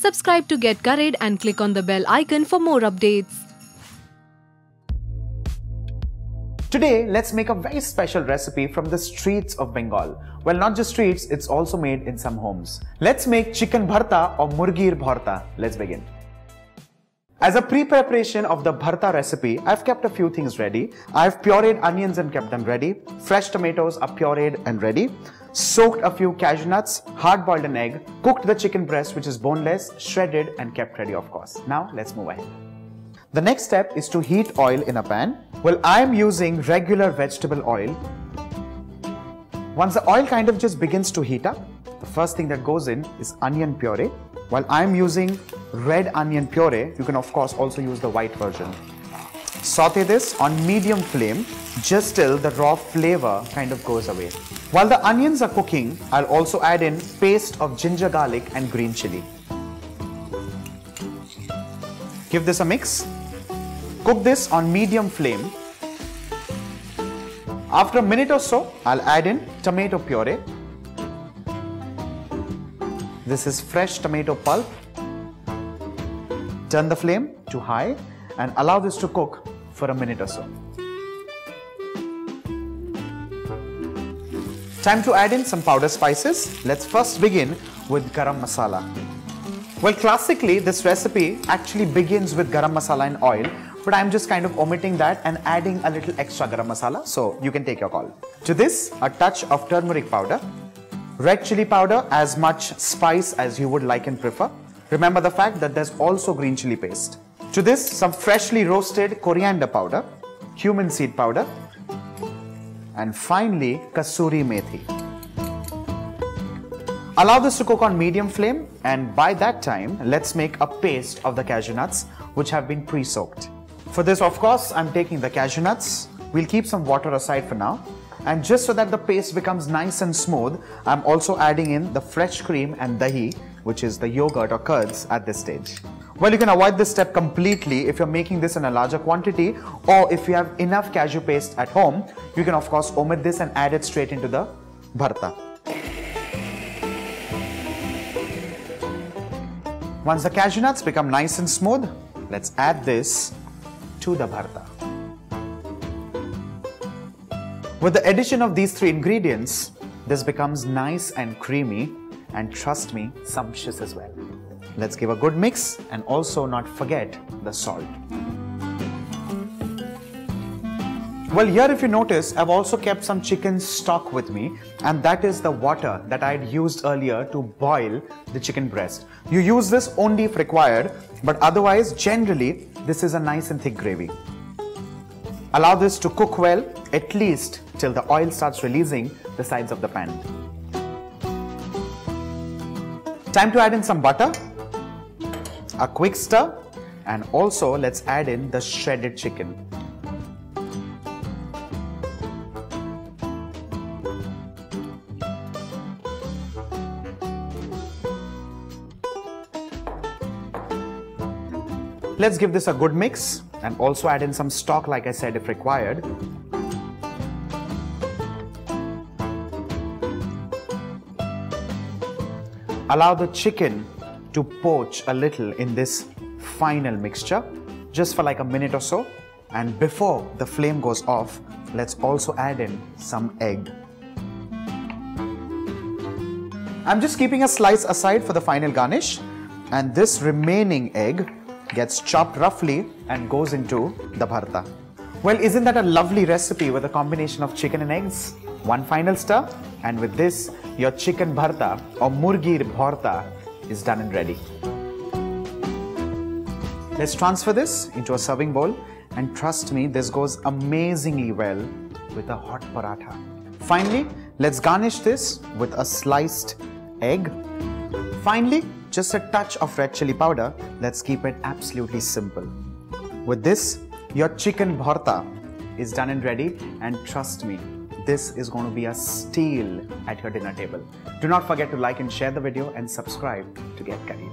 Subscribe to Get Curried and click on the bell icon for more updates. Today, let's make a very special recipe from the streets of Bengal. Well, not just streets, it's also made in some homes. Let's make chicken bharta or murgir bharta. Let's begin. As a pre-preparation of the bharta recipe, I've kept a few things ready. I've pureed onions and kept them ready. Fresh tomatoes are pureed and ready. Soaked a few cashew nuts, hard-boiled an egg, cooked the chicken breast which is boneless, shredded and kept ready of course. Now let's move ahead. The next step is to heat oil in a pan. Well, I'm using regular vegetable oil. Once the oil kind of just begins to heat up, the first thing that goes in is onion puree. While I'm using red onion puree, you can of course also use the white version. Saute this on medium flame just till the raw flavor kind of goes away. While the onions are cooking, I'll also add in paste of ginger, garlic and green chilli. Give this a mix. Cook this on medium flame. After a minute or so, I'll add in tomato puree. This is fresh tomato pulp. Turn the flame to high and allow this to cook for a minute or so. Time to add in some powder spices. Let's first begin with Garam Masala. Well, classically, this recipe actually begins with Garam Masala and oil, but I'm just kind of omitting that and adding a little extra Garam Masala, so you can take your call. To this, a touch of turmeric powder, red chilli powder, as much spice as you would like and prefer. Remember the fact that there's also green chilli paste. To this, some freshly roasted coriander powder, cumin seed powder, and finally, Kasuri Methi. Allow this to cook on medium flame, and by that time, let's make a paste of the cashew nuts which have been pre-soaked. For this, of course, I'm taking the cashew nuts. We'll keep some water aside for now. And just so that the paste becomes nice and smooth, I'm also adding in the fresh cream and dahi, which is the yogurt or curds at this stage. Well, you can avoid this step completely if you're making this in a larger quantity, or if you have enough cashew paste at home, you can of course omit this and add it straight into the bharta. Once the cashew nuts become nice and smooth, let's add this to the bharta. With the addition of these three ingredients, this becomes nice and creamy and trust me, sumptuous as well. Let's give a good mix and also not forget the salt. Well, here if you notice, I've also kept some chicken stock with me, and that is the water that I had used earlier to boil the chicken breast. You use this only if required, but otherwise generally this is a nice and thick gravy. Allow this to cook well, at least till the oil starts releasing the sides of the pan. Time to add in some butter, a quick stir, and also let's add in the shredded chicken. Let's give this a good mix and also add in some stock like I said if required. Allow the chicken to poach a little in this final mixture just for like a minute or so, and before the flame goes off, let's also add in some egg. I'm just keeping a slice aside for the final garnish, and this remaining egg gets chopped roughly and goes into the bharta. Well, isn't that a lovely recipe with a combination of chicken and eggs? One final stir, and with this, your chicken bharta or murgir bharta is done and ready. Let's transfer this into a serving bowl, and trust me, this goes amazingly well with a hot paratha. Finally, let's garnish this with a sliced egg. Finally, just a touch of red chilli powder. Let's keep it absolutely simple. With this, your chicken bharta is done and ready, and trust me, this is going to be a steal at your dinner table. Do not forget to like and share the video and subscribe to Get Curried.